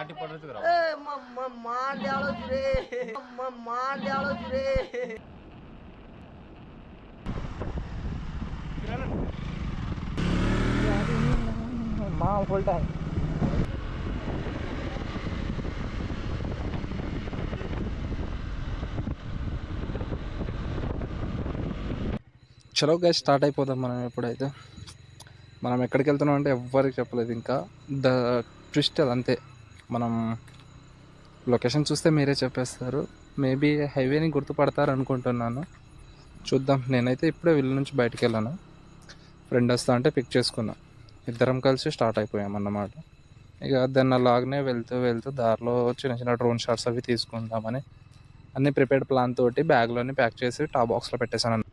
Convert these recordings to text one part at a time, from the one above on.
Full time చలో guys start అయిపోదాం. మనం ఎప్పుడైతే మనం ఎక్కడికి వెళ్తున్నాం అంటే ఎవ్వరికి చెప్పలేదు ఇంకా. ద ట్విస్ట్ అది అంతే. మనం లొకేషన్ చూస్తే మీరే చెప్పేస్తారు. మేబీ హైవేని గుర్తుపడతారు అనుకుంటున్నాను. చూద్దాం. నేనైతే ఇప్పుడే వీళ్ళ నుంచి బయటికి వెళ్ళాను. ఫ్రెండ్ వస్తా అంటే పిక్ చేసుకున్నా. ఇద్దరం కలిసి స్టార్ట్ అయిపోయాం అన్నమాట. ఇక దాన్ని అలాగనే వెళ్తూ వెళ్తూ దారిలో చిన్న చిన్న డ్రోన్ షాట్స్ అవి తీసుకుందామని అన్ని ప్రిపేర్డ్ ప్లాన్ తోటి బ్యాగ్లోని ప్యాక్ చేసి టాప్ బాక్స్లో పెట్టేశాను.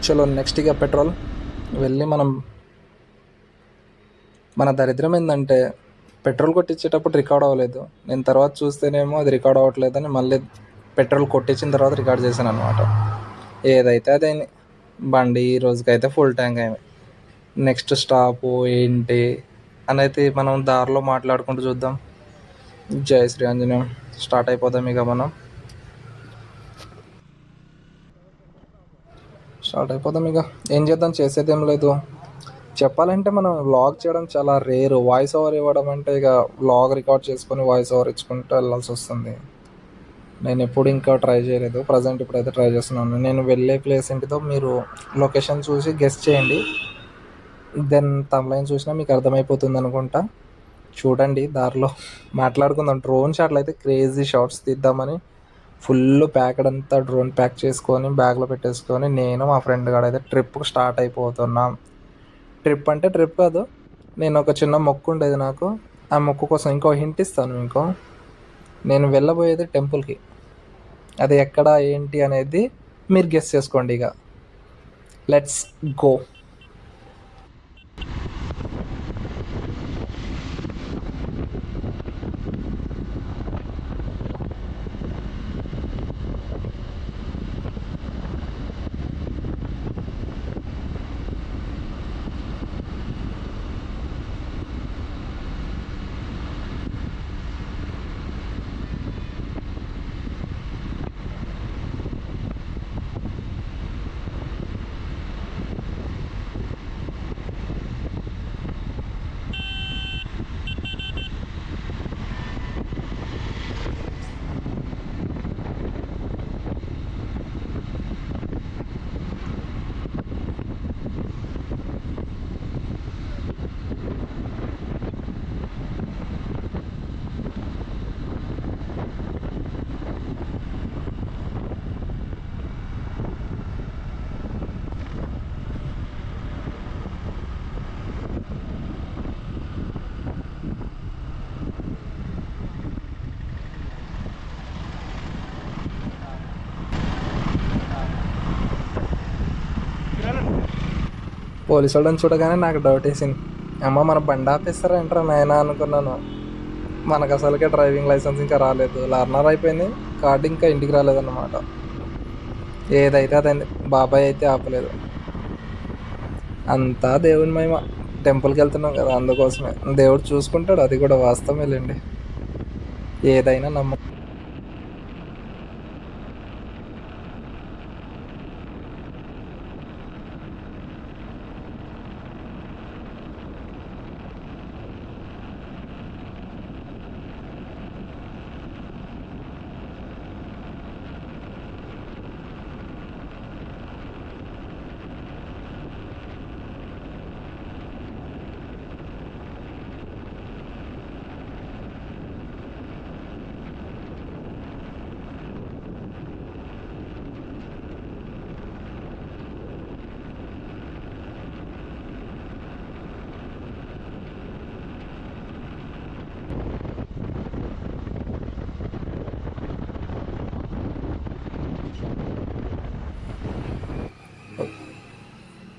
చలో నెక్స్ట్ ఇక పెట్రోల్ వెళ్ళి మన దరిద్రం ఏంటంటే పెట్రోల్ కొట్టించేటప్పుడు రికార్డ్ అవ్వలేదు. నేను తర్వాత చూస్తేనేమో అది రికార్డ్ అవ్వట్లేదని మళ్ళీ పెట్రోల్ కొట్టించిన తర్వాత రికార్డ్ చేశాను అనమాట. ఏదైతే అదైంది. బండి ఈ రోజుకైతే ఫుల్ ట్యాంక్ అయింది. నెక్స్ట్ స్టాపు ఏంటి అనేది మనం దారిలో మాట్లాడుకుంటూ చూద్దాం. జై శ్రీ ఆంజనేయం. స్టార్ట్ అయిపోదాం. ఇక మనం స్టార్ట్ అయిపోదాం. ఇక ఏం చేద్దాం, చేసేదేం లేదు. చెప్పాలంటే మనం వ్లాగ్ చేయడం చాలా రేరు. వాయిస్ ఓవర్ ఇవ్వడం అంటే ఇక వ్లాగ్ రికార్డ్ చేసుకొని వాయిస్ ఓవర్ ఇచ్చుకుంటూ వెళ్ళాల్సి వస్తుంది. నేను ఎప్పుడు ఇంకా ట్రై చేయలేదు. ప్రజెంట్ ఇప్పుడైతే ట్రై చేస్తున్నాను. నేను వెళ్ళే ప్లేస్ ఏంటిదో మీరు లొకేషన్ చూసి గెస్ చేయండి. దెన్ తమ్లైన్ చూసినా మీకు అర్థమైపోతుంది అనుకుంటా. చూడండి దారిలో మాట్లాడుకుందాం. డ్రోన్ షాట్లు అయితే క్రేజీ షాట్స్ తీద్దామని ఫుల్ ప్యాక్డ్ అంతా డ్రోన్ ప్యాక్ చేసుకొని బ్యాగ్లో పెట్టేసుకొని నేను మా ఫ్రెండ్ గాడు అయితే ట్రిప్కి స్టార్ట్ అయిపోతున్నాం. ట్రిప్ అంటే ట్రిప్ కాదు, నేను ఒక చిన్న మొక్కు ఉండేది నాకు. ఆ మొక్కు కోసం ఇంకో హింట్ ఇస్తాను మీకు. నేను వెళ్ళబోయేది టెంపుల్కి. అది ఎక్కడ ఏంటి అనేది మీరు గెస్ చేసుకోండి. ఇక లెట్స్ గో. పోలీసు వాళ్ళని చూడగానే నాకు డౌట్ వేసింది. అమ్మ మన బండి ఆపేస్తారా ఏంట్రా నాయనా అనుకున్నాను. మనకు అసలుకే డ్రైవింగ్ లైసెన్స్ ఇంకా రాలేదు, లర్నర్ అయిపోయింది, కార్డు ఇంకా ఇంటికి రాలేదన్నమాట. ఏదైతే అదండి, బాబాయ్ అయితే ఆపలేదు. అంతా దేవుని మహిమ. టెంపుల్కి వెళ్తున్నాం కదా, అందుకోసమే దేవుడు చూసుకుంటాడు, అది కూడా వాస్తవమేలేండి. ఏదైనా నమ్మకం.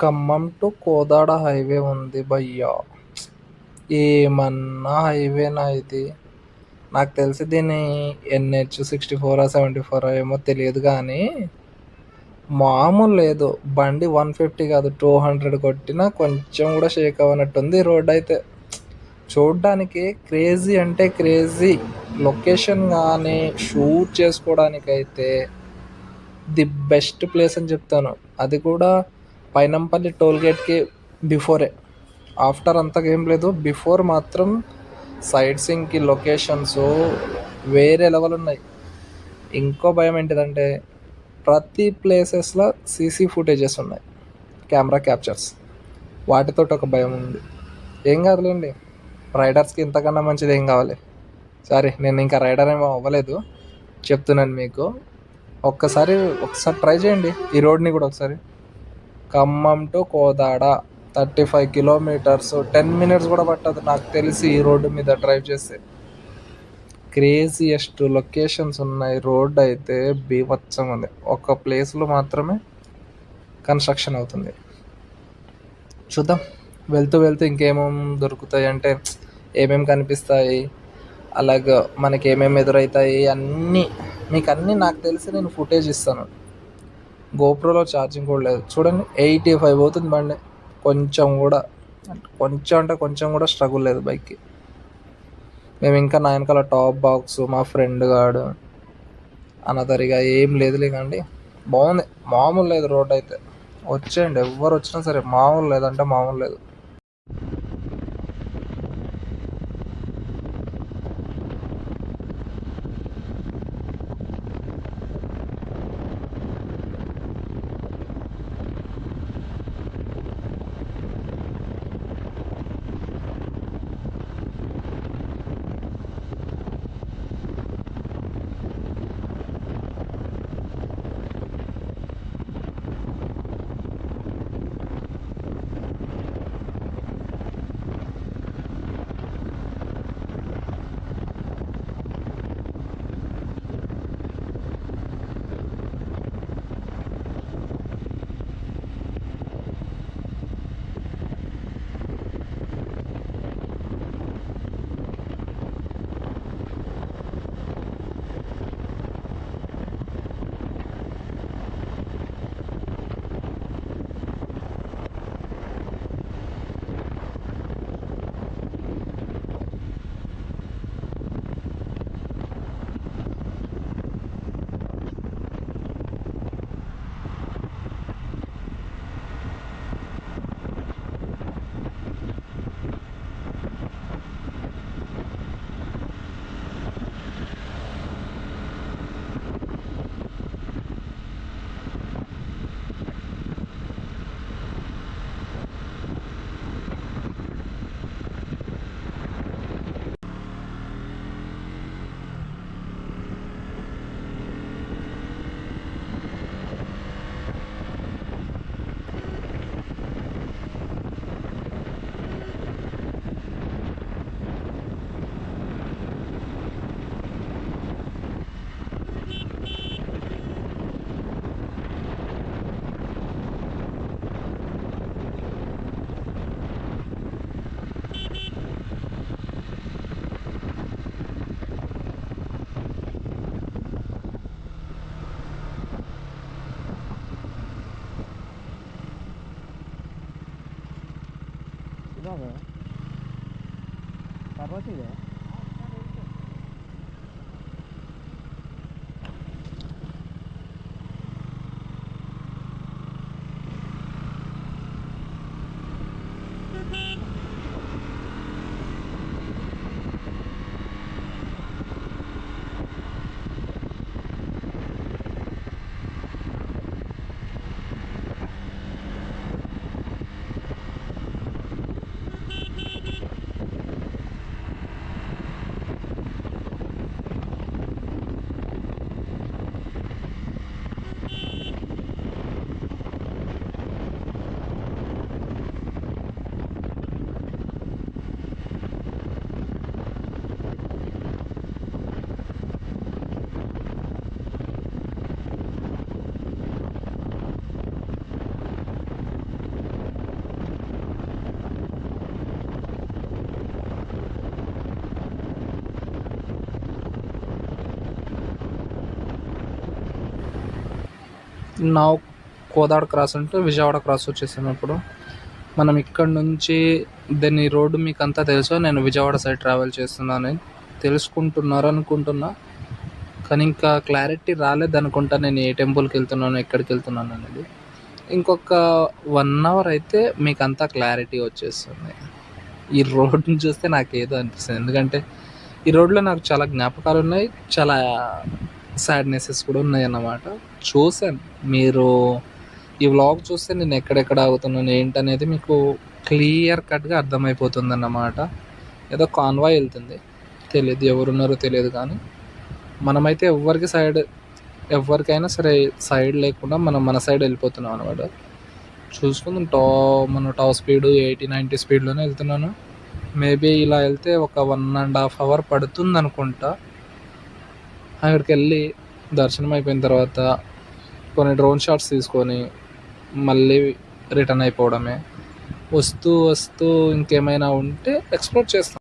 ఖమ్మం టు కోదాడ హైవే ఉంది భయ్యా. ఏమన్నా హైవేనా ఇది? నాకు తెలిసి దీన్ని NH 64 74 ఏమో తెలియదు, కానీ మామూలు లేదు. బండి 150 కాదు 200 కొట్టినా కొంచెం కూడా షేక్ అవ్వనట్టుంది రోడ్ అయితే. చూడ్డానికి క్రేజీ అంటే క్రేజీ. లొకేషన్ కానీ షూట్ చేసుకోవడానికైతే ది బెస్ట్ ప్లేస్ అని చెప్తాను. అది కూడా పైనంపల్లి టోల్గేట్కి బిఫోరే. ఆఫ్టర్ అంతగా ఏం లేదు, బిఫోర్ మాత్రం సైట్ సీయింగ్కి లొకేషన్స్ వేరే లెవెల్ ఉన్నాయి. ఇంకో భయం ఏంటిదంటే ప్రతి ప్లేసెస్లో సీసీ ఫుటేజెస్ ఉన్నాయి, కెమెరా క్యాప్చర్స్. వాటితో ఒక భయం ఉంది. ఏం కాదులేండి, రైడర్స్కి ఇంతకన్నా మంచిది ఏం కావాలి. సారీ, నేను ఇంకా రైడర్ ఏమో అవ్వలేదు, చెప్తున్నాను మీకు. ఒకసారి ట్రై చేయండి ఈ రోడ్ని కూడా ఒకసారి. Khammam to Kodad 35 kilometres, 10 minutes కూడా పట్టదు నాకు తెలిసి ఈ రోడ్డు మీద డ్రైవ్ చేస్తే. క్రేజియస్ట్ లొకేషన్స్ ఉన్నాయి. రోడ్ అయితే బీభత్సంగా ఉంది. ఒక ప్లేస్లో మాత్రమే కన్స్ట్రక్షన్ అవుతుంది. చూద్దాం, వెళ్తూ వెళ్తూ ఇంకేమేమి దొరుకుతాయి అంటే ఏమేమి కనిపిస్తాయి, అలాగే మనకి ఏమేమి ఎదురవుతాయి అన్నీ మీకు నాకు తెలిసి నేను ఫుటేజ్ ఇస్తాను. గోప్రోలో ఛార్జింగ్ కూడా లేదు చూడండి, 85 అవుతుంది బండి. కొంచెం అంటే కొంచెం కూడా స్ట్రగుల్ లేదు బైక్కి. మేము ఇంకా నా వెనకాల టాప్ బాక్స్, మా ఫ్రెండ్ గాడు, అనదరిగా ఏం లేదులే. కానీ బాగుంది, మామూలు లేదు రోడ్ అయితే. వచ్చేయండి ఎవరు వచ్చినా సరే, మామూలు లేదంటే మామూలు లేదు. నా కోదాడ క్రాస్ అంటే విజయవాడ క్రాస్ వచ్చేసాము. ఇప్పుడు మనం ఇక్కడ నుంచి దాన్ని రోడ్డు మీకు అంతా తెలుసు, నేను విజయవాడ సైడ్ ట్రావెల్ చేస్తున్నానని తెలుసుకుంటున్నారు అనుకుంటున్నా. కానీ ఇంకా క్లారిటీ రాలేదు అనుకుంటా, నేను ఏ టెంపుల్కి వెళ్తున్నాను, ఎక్కడికి వెళ్తున్నాను అనేది. ఇంకొక 1 అవర్ అయితే మీకు అంతా క్లారిటీ వచ్చేస్తుంది. ఈ రోడ్ని చూస్తే నాకు ఏదో అనిపిస్తుంది, ఎందుకంటే ఈ రోడ్లో నాకు చాలా జ్ఞాపకాలు ఉన్నాయి, చాలా సాడ్నెసెస్ కూడా ఉన్నాయి అన్నమాట. చూశాను, మీరు ఈ వ్లాగ్ చూస్తే నేను ఎక్కడెక్కడ ఆగుతున్నాను ఏంటనేది మీకు క్లియర్ కట్గా అర్థమైపోతుంది అన్నమాట. ఏదో కాన్వాయ్ వెళ్తుంది, తెలియదు ఎవరున్నారో తెలియదు, కానీ మనమైతే ఎవరికైనా సరే సైడ్ లేకుండా మనం మన సైడ్ వెళ్ళిపోతున్నాం అనమాట. చూసుకుందాం, మన టాప్ స్పీడ్ 80-90 స్పీడ్లోనే వెళ్తున్నాను. మేబీ ఇలా వెళ్తే ఒక 1.5 అవర్ పడుతుంది అనుకుంటా. అక్కడికి వెళ్ళి దర్శనం అయిపోయిన తర్వాత కొన్ని డ్రోన్ షాట్స్ తీసుకొని మళ్ళీ రిటర్న్ అయిపోవడమే. వస్తూ వస్తూ ఇంకేమైనా ఉంటే ఎక్స్ప్లోర్ చేస్తాం.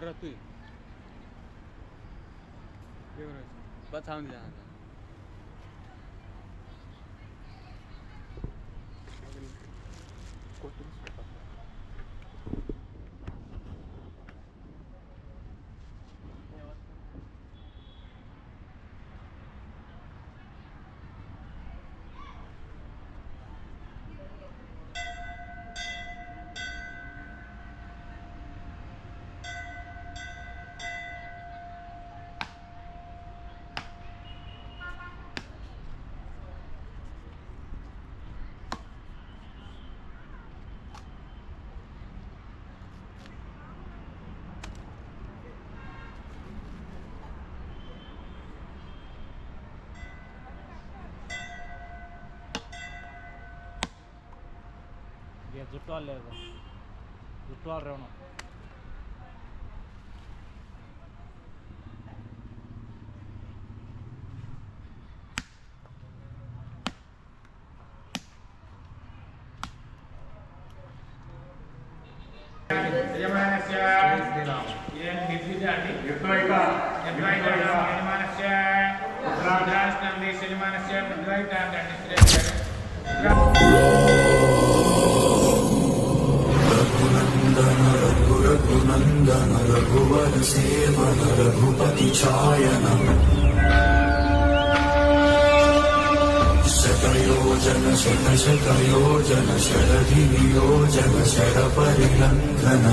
रहा तू बताऊँ जाना ये जुट्टू वाले जुट्टू वाले रहो रघुनंदन रघुवर सेवन रघुपति चायन शतयोजन शतशतयोजन शरधियोजन शर परिलंघन